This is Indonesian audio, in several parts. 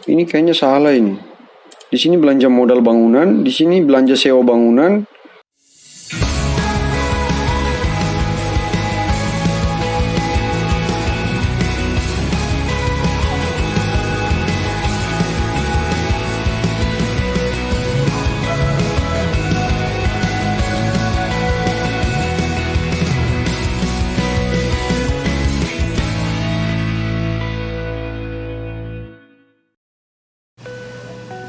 Ini kayaknya salah ini. Di sini belanja modal bangunan, di sini belanja sewa bangunan.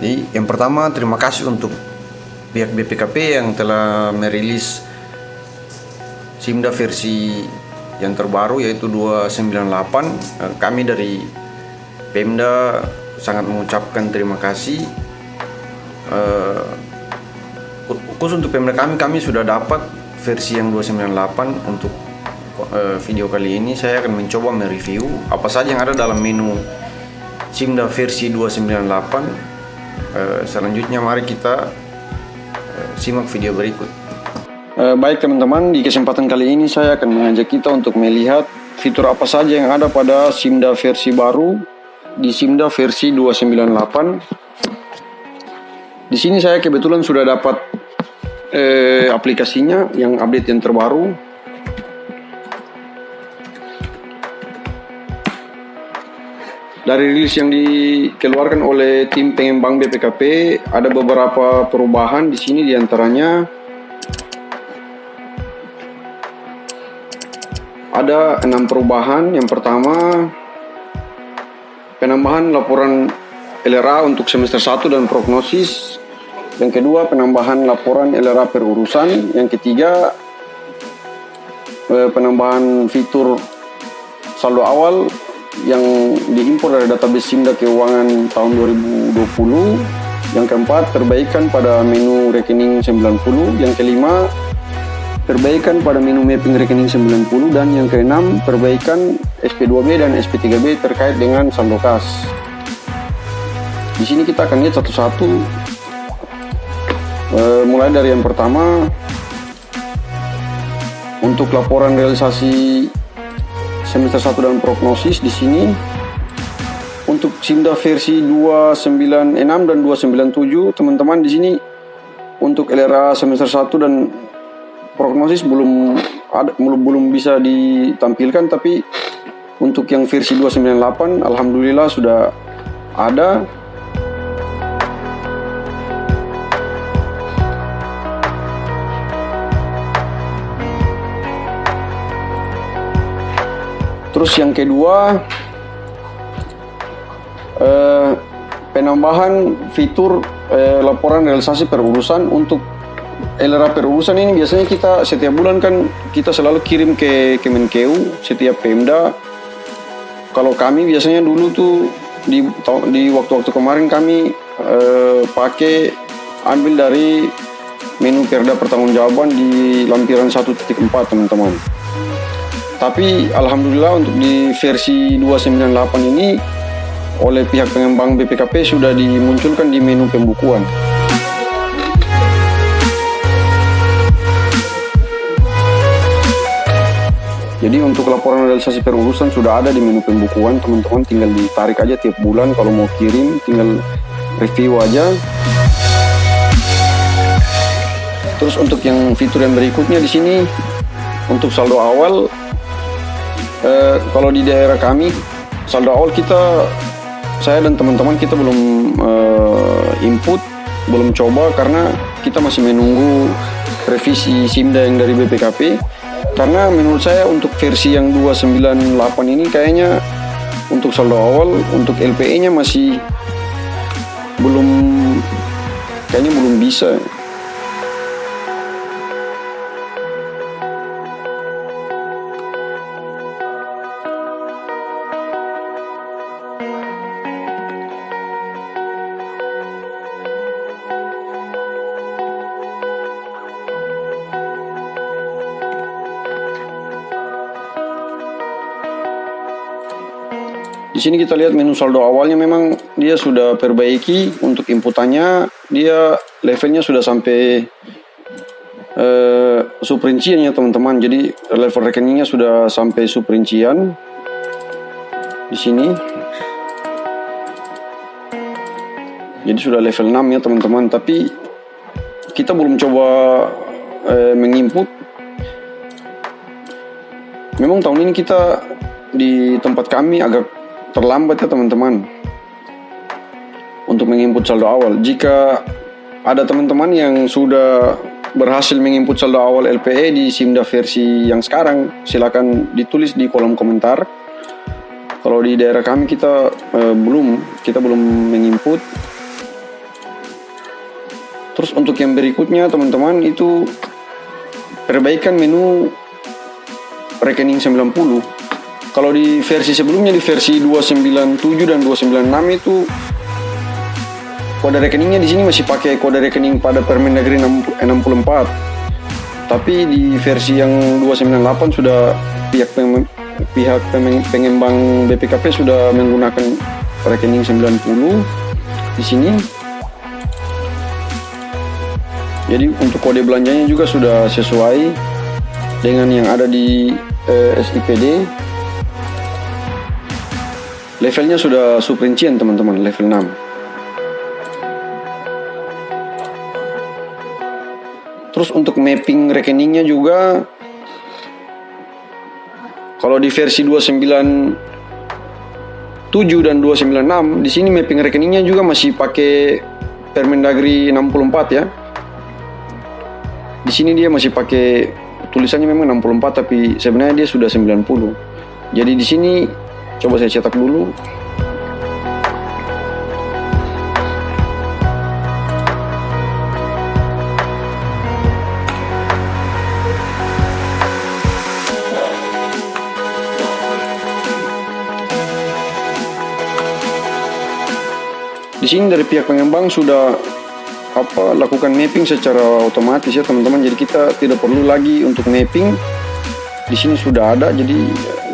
Jadi yang pertama terima kasih untuk pihak BPKP yang telah merilis Simda versi yang terbaru yaitu 298. Kami dari Pemda sangat mengucapkan terima kasih. Khusus untuk Pemda kami sudah dapat versi yang 298. Untuk video kali ini saya akan mencoba mereview apa saja yang ada dalam menu Simda versi 298. Selanjutnya mari kita simak video berikut. Baik teman-teman, di kesempatan kali ini saya akan mengajak kita untuk melihat fitur apa saja yang ada pada Simda versi baru di Simda versi 298. Di sini saya kebetulan sudah dapat aplikasinya yang update yang terbaru. Dari rilis yang dikeluarkan oleh tim pengembang BPKP ada beberapa perubahan di sini, diantaranya ada 6 perubahan. Yang pertama, penambahan laporan LRA untuk semester 1 dan prognosis. Yang kedua, penambahan laporan LRA per urusan. Yang ketiga, penambahan fitur saldo awal yang diimpor dari database Simda Keuangan tahun 2020. Yang keempat, perbaikan pada menu rekening 90. Yang kelima, perbaikan pada menu mapping rekening 90. Dan yang keenam, perbaikan SP2B dan SP3B terkait dengan saldo kas. Di sini kita akan lihat satu-satu. Mulai dari yang pertama, untuk laporan realisasi semester 1 dan prognosis. Di sini untuk Simda versi 296 dan 297, teman-teman, di sini untuk LRA semester 1 dan prognosis belum bisa ditampilkan, tapi untuk yang versi 298 alhamdulillah sudah ada. Terus yang kedua, penambahan fitur laporan realisasi per urusan. Untuk LRA per urusan ini biasanya kita setiap bulan kan kita selalu kirim ke Kemenkeu setiap Pemda. Kalau kami biasanya dulu tuh di waktu-waktu kemarin kami pakai ambil dari menu Perda pertanggungjawaban di lampiran 1.4, teman-teman. Tapi alhamdulillah untuk di versi 298 ini oleh pihak pengembang BPKP sudah dimunculkan di menu pembukuan. Jadi untuk laporan realisasi per urusan sudah ada di menu pembukuan, teman-teman, tinggal ditarik aja tiap bulan. Kalau mau kirim tinggal review aja. Terus untuk yang fitur yang berikutnya di sini untuk saldo awal. Kalau di daerah kami saldo awal saya dan teman-teman kita belum input, belum coba karena kita masih menunggu revisi Simda yang dari BPKP. Karena menurut saya untuk versi yang 298 ini kayaknya untuk saldo awal, untuk LPE-nya masih belum bisa. Di sini kita lihat menu saldo awalnya memang dia sudah perbaiki. Untuk inputannya dia levelnya sudah sampai subrincian ya teman-teman. Jadi level rekeningnya sudah sampai subrincian di sini. Jadi sudah level 6 ya teman-teman. Tapi kita belum coba menginput. Memang tahun ini kita di tempat kami agak terlambat ya teman-teman untuk menginput saldo awal. Jika ada teman-teman yang sudah berhasil menginput saldo awal LPE di Simda versi yang sekarang, silakan ditulis di kolom komentar. Kalau di daerah kami kita belum menginput. Terus untuk yang berikutnya teman-teman itu perbaikan menu rekening 90. Kalau di versi sebelumnya, di versi 297 dan 296 itu kode rekeningnya di sini masih pakai kode rekening pada Permendagri 64. Tapi di versi yang 298 sudah pihak pengembang BPKP sudah menggunakan rekening 90 di sini. Jadi untuk kode belanjanya juga sudah sesuai dengan yang ada di SIPD. Levelnya sudah suberincian teman-teman, level 6. Terus untuk mapping rekeningnya juga, kalau di versi 297 dan 296 di sini mapping rekeningnya juga masih pakai Permendagri 64 ya. Di sini dia masih pakai tulisannya memang 64 tapi sebenarnya dia sudah 90. Jadi di sini coba saya cetak dulu. Di sini dari pihak pengembang sudah lakukan mapping secara otomatis ya teman-teman. Jadi kita tidak perlu lagi untuk mapping. Di sini sudah ada. Jadi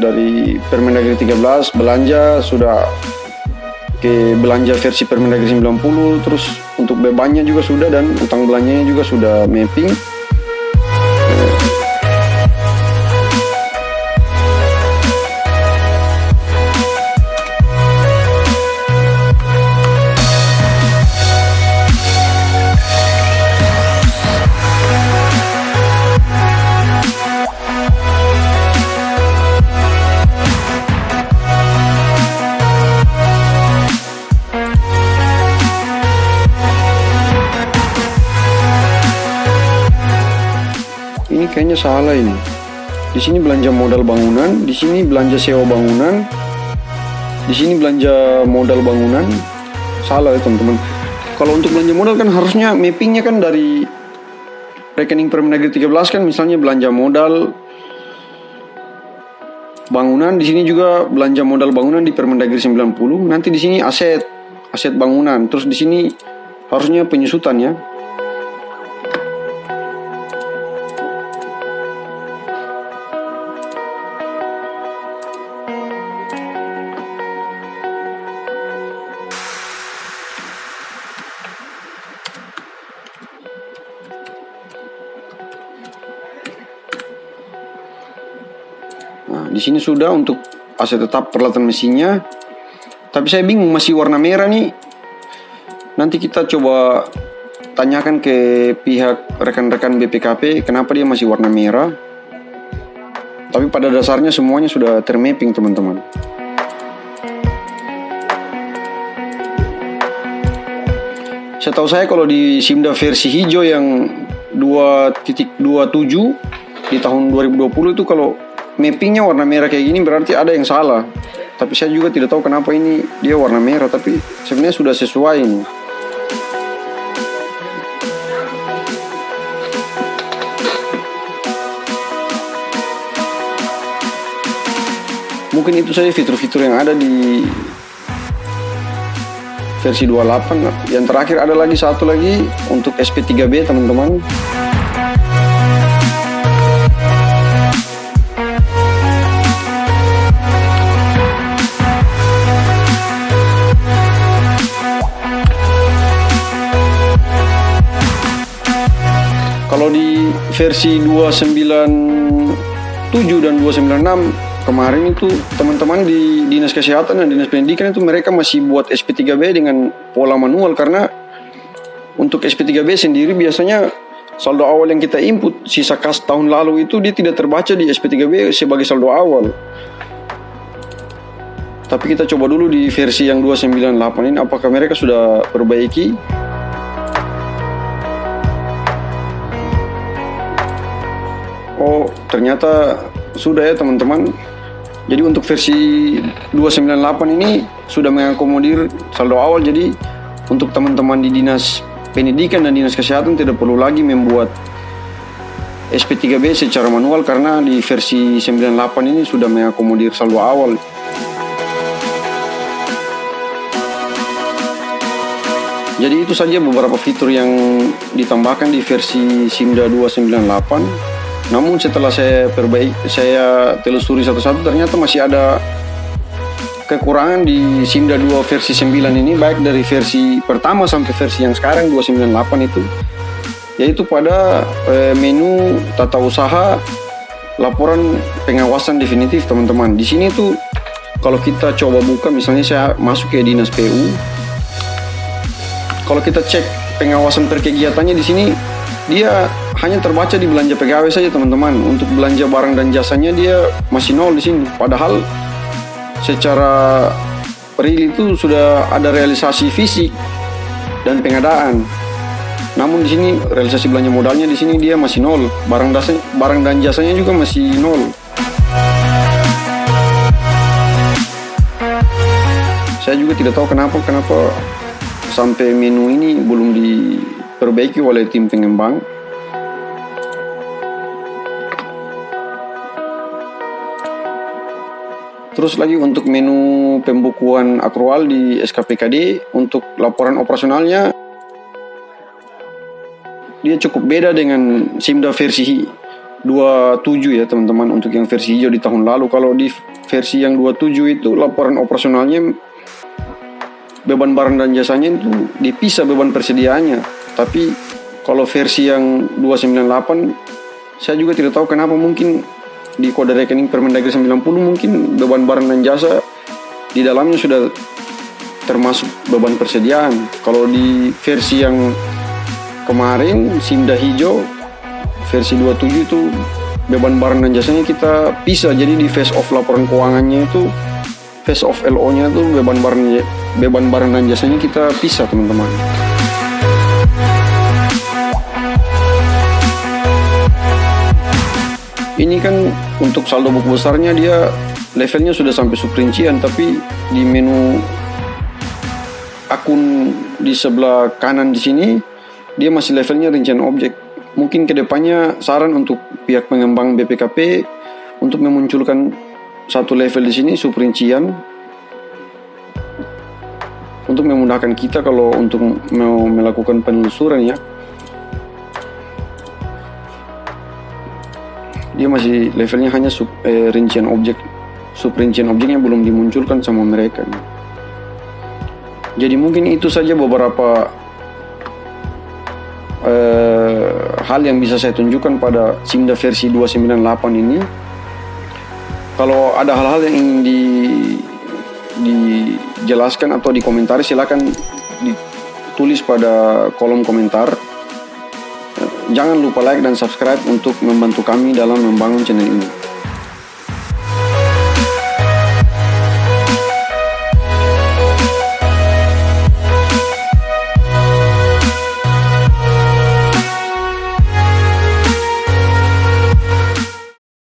dari Permendagri 13 belanja sudah ke belanja versi Permendagri 90. Terus untuk bebannya juga sudah, dan utang belanjanya juga sudah mapping. Ini kayaknya salah ini. Di sini belanja modal bangunan, di sini belanja sewa bangunan, di sini belanja modal bangunan. Salah ya teman-teman. Kalau untuk belanja modal kan harusnya mappingnya kan dari rekening Permendagri 13 kan, misalnya belanja modal bangunan, di sini juga belanja modal bangunan di Permendagri 90. Nanti di sini aset bangunan. Terus di sini harusnya penyusutan ya. Nah, di sini sudah untuk aset tetap peralatan mesinnya. Tapi saya bingung masih warna merah nih. Nanti kita coba tanyakan ke pihak rekan-rekan BPKP kenapa dia masih warna merah. Tapi pada dasarnya semuanya sudah termapping teman-teman. Setahu saya kalau di Simda versi hijau yang 2.27 di tahun 2020 itu kalau mappingnya warna merah kayak gini berarti ada yang salah. Tapi saya juga tidak tahu kenapa ini dia warna merah, tapi sebenarnya sudah sesuai ini. Mungkin itu saja fitur-fitur yang ada di versi 28. Yang terakhir ada lagi satu lagi untuk SP3B teman-teman. Kalau di versi 297 dan 296 kemarin itu teman-teman di Dinas Kesehatan dan Dinas Pendidikan itu mereka masih buat SP3B dengan pola manual, karena untuk SP3B sendiri biasanya saldo awal yang kita input sisa kas tahun lalu itu dia tidak terbaca di SP3B sebagai saldo awal. Tapi kita coba dulu di versi yang 298 ini apakah mereka sudah perbaiki. Oh, ternyata sudah ya teman-teman. Jadi untuk versi 298 ini sudah mengakomodir saldo awal. Jadi untuk teman-teman di Dinas Pendidikan dan Dinas Kesehatan tidak perlu lagi membuat SP3B secara manual, karena di versi 98 ini sudah mengakomodir saldo awal. Jadi itu saja beberapa fitur yang ditambahkan di versi Simda 298. Namun setelah saya telusuri satu-satu, ternyata masih ada kekurangan di Simda 2 versi 9 ini, baik dari versi pertama sampai versi yang sekarang 298 itu, yaitu pada menu tata usaha laporan pengawasan definitif teman-teman. Di sini tuh kalau kita coba buka, misalnya saya masuk ke Dinas PU, kalau kita cek pengawasan per kegiatannya di sini dia hanya terbaca di belanja pegawai saja teman-teman. Untuk belanja barang dan jasanya dia masih nol di sini. Padahal secara real itu sudah ada realisasi fisik dan pengadaan. Namun di sini realisasi belanja modalnya di sini dia masih nol. Barang dan jasanya juga masih nol. Saya juga tidak tahu kenapa sampai menu ini belum diperbaiki oleh tim pengembang. Terus lagi untuk menu pembukuan akrual di SKPKD, untuk laporan operasionalnya dia cukup beda dengan Simda versi 27 ya teman-teman. Untuk yang versi hijau di tahun lalu, kalau di versi yang 27 itu laporan operasionalnya beban barang dan jasanya itu dipisah beban persediaannya. Tapi kalau versi yang 298 saya juga tidak tahu kenapa, mungkin di kode rekening Permendagri 90 mungkin beban barang dan jasa di dalamnya sudah termasuk beban persediaan. Kalau di versi yang kemarin Simda hijau versi 27 itu beban barang dan jasanya kita pisah. Jadi di face off laporan keuangannya itu, face off LO-nya itu beban barang dan jasanya kita pisah teman-teman. Ini kan untuk saldo buku besarnya dia levelnya sudah sampai subrincian, tapi di menu akun di sebelah kanan di sini dia masih levelnya rincian objek. Mungkin kedepannya saran untuk pihak pengembang BPKP untuk memunculkan satu level di sini subrincian, untuk memudahkan kita kalau untuk mau melakukan penelusuran ya. Dia masih levelnya hanya rincian objek, subrincian objeknya belum dimunculkan sama mereka. Jadi mungkin itu saja beberapa hal yang bisa saya tunjukkan pada Simda versi 298 ini. Kalau ada hal-hal yang ingin dijelaskan atau dikomentari, silakan ditulis pada kolom komentar. Jangan lupa like dan subscribe untuk membantu kami dalam membangun channel ini.